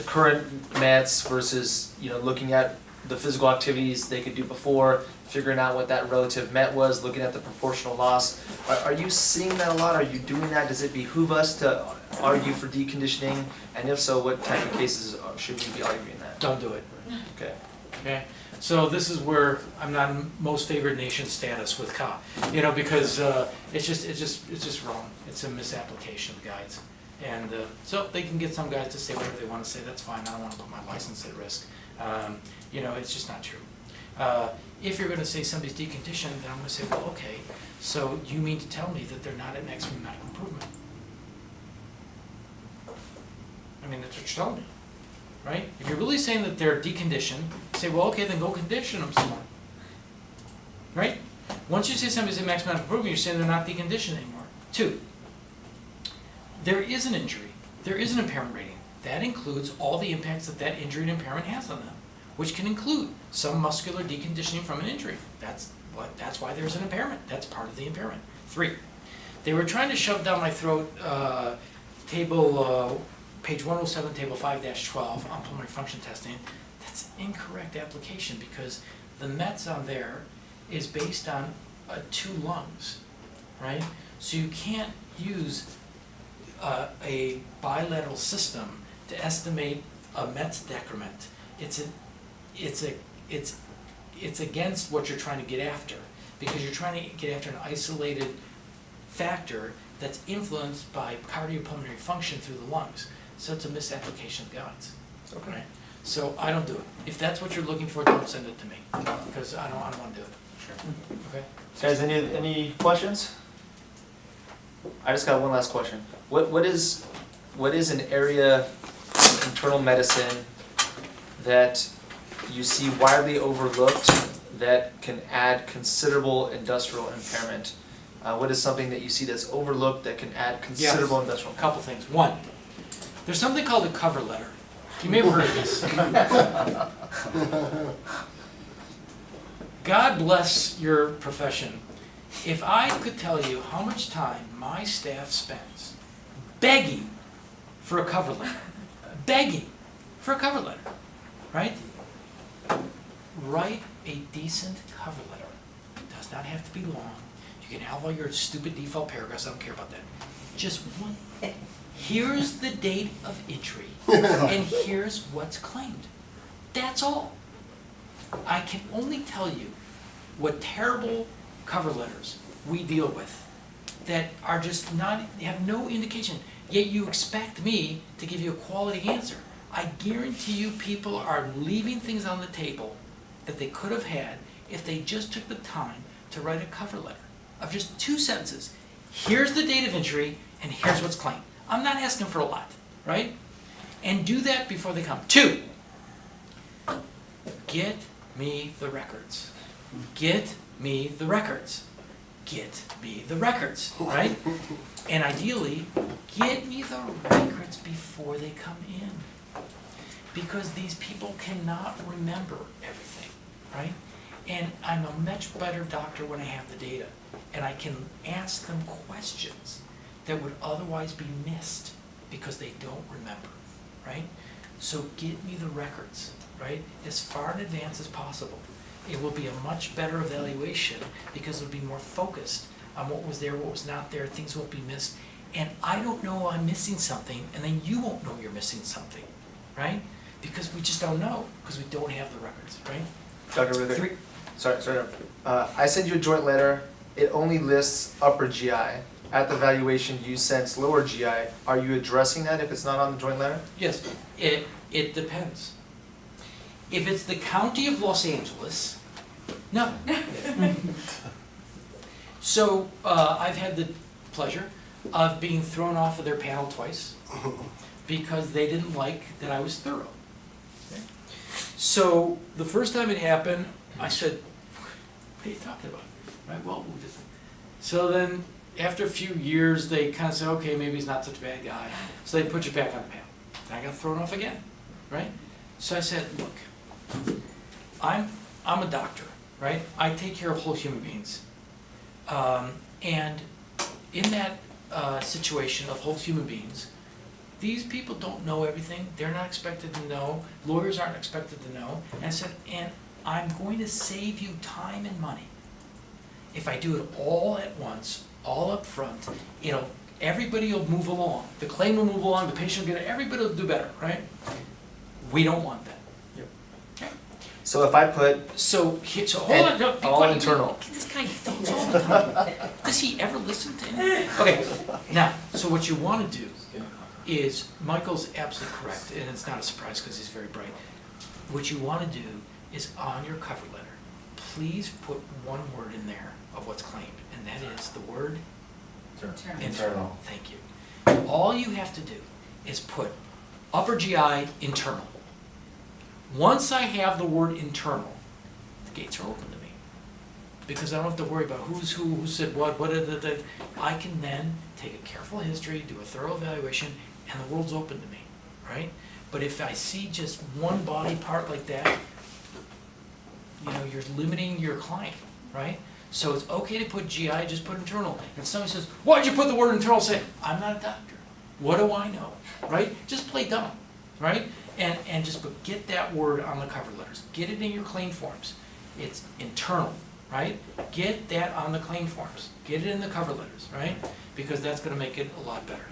current mets versus, looking at the physical activities they could do before, figuring out what that relative met was, looking at the proportional loss. Are you seeing that a lot? Are you doing that? Does it behoove us to argue for deconditioning? And if so, what type of cases should we be arguing that? Don't do it. Okay. Okay, so this is where I'm not in most favored nation status with COP, because it's just wrong. It's a misapplication of guides. And so they can get some guys to say whatever they want to say, that's fine, I don't want to put my license at risk. It's just not true. If you're going to say somebody's deconditioned, then I'm going to say, well, okay, so you mean to tell me that they're not at maximum medical improvement? I mean, that's what you're telling me. Right? If you're really saying that they're deconditioned, say, well, okay, then go condition them some more. Right? Once you say somebody's at maximum medical improvement, you're saying they're not deconditioned anymore. 2, there is an injury. There is an impairment rating. That includes all the impacts that injury and impairment has on them, which can include some muscular deconditioning from an injury. That's why there's an impairment. That's part of the impairment. 3, they were trying to shove down my throat page 107, table 5-12 on pulmonary function testing. That's incorrect application because the METs on there is based on 2 lungs, right? So you can't use a bilateral system to estimate a METs decrement. It's against what you're trying to get after because you're trying to get after an isolated factor that's influenced by cardiopulmonary function through the lungs. So it's a misapplication of guides. Okay. Right? So I don't do it. If that's what you're looking for, don't send it to me because I don't want to do it. Sure. Okay. Guys, any questions? I just got one last question. What is an area of internal medicine that you see widely overlooked that can add considerable industrial impairment? What is something that you see that's overlooked that can add considerable industrial A impairment? couple things. 1, there's something called a cover letter. You may have heard of this. God bless your profession. If I could tell you how much time my staff spends begging for a cover letter, right? Write a decent cover letter. It does not have to be long. You can have all your stupid default paragraphs, I don't care about that. Just one. Here's the date of injury, and here's what's claimed. That's all. I can only tell you what terrible cover letters we deal with that are just not, have no indication, yet you expect me to give you a quality answer. I guarantee you people are leaving things on the table that they could have had if they just took the time to write a cover letter of just 2 sentences. Here's the date of injury, and here's what's claimed. I'm not asking for a lot, right? And do that before they come. 2, get me the records. Get me the records. Get me the records, right? And ideally, get me the records before they come in. Because these people cannot remember everything, right? And I'm a much better doctor when I have the data. And I can ask them questions that would otherwise be missed because they don't remember, right? So get me the records, right? As far in advance as possible. It will be a much better evaluation because it'll be more focused on what was there, what was not there, things won't be missed. And I don't know I'm missing something, and then you won't know you're missing something, right? Because we just don't know, because we don't have the records, right? Dr. Ruther, 3, sorry. I sent you a joint letter. It only lists upper GI. At the valuation, you sense lower GI. Are you addressing that if it's not on the joint letter? yes, it depends. If it's the county of Los Angeles, no. So I've had the pleasure of being thrown off of their panel twice because they didn't like that I was thorough. Okay. So the first time it happened, I said, what are you talking about? Right, well, so then after a few years, they kind of say, okay, maybe he's not such a bad guy. So they put you back on the panel. Then I got thrown off again. right? So I said, look, I'm a doctor, right? I take care of whole human beings. And in that situation of whole human beings, these people don't know everything. They're not expected to know. Lawyers aren't expected to know. And I said, and I'm going to save you time and money. If I do it all at once, all up front, everybody will move along. The claim will move along, the patient will get it, everybody will do better, right? We don't want that. So if I put, So hold on, don't be all quiet. internal. This guy thinks all the time. Does he ever listen to anything? Okay, now, so what you want to do is, Michael's absolutely correct, and it's not a surprise because he's very bright. What you want to do is on your cover letter, please put one word in there of what's claimed, and that is the word internal. Thank you. All you have to do is put upper GI internal. Once I have the word internal, the gates are open to me. Because I don't have to worry about who's who said what I can then take a careful history, do a thorough evaluation, and the world's open to me, right? But if I see just one body part like that, you're limiting your client, right? So it's okay to put GI, just put internal. If somebody says, why'd you put the word internal? Say, I'm not a doctor. What do I know, right? Just play dumb, right? And just get that word on the cover letters. Get it in your claim forms. It's internal, right? Get that on the claim forms. Get it in the cover letters, right? Because that's gonna make it a lot better.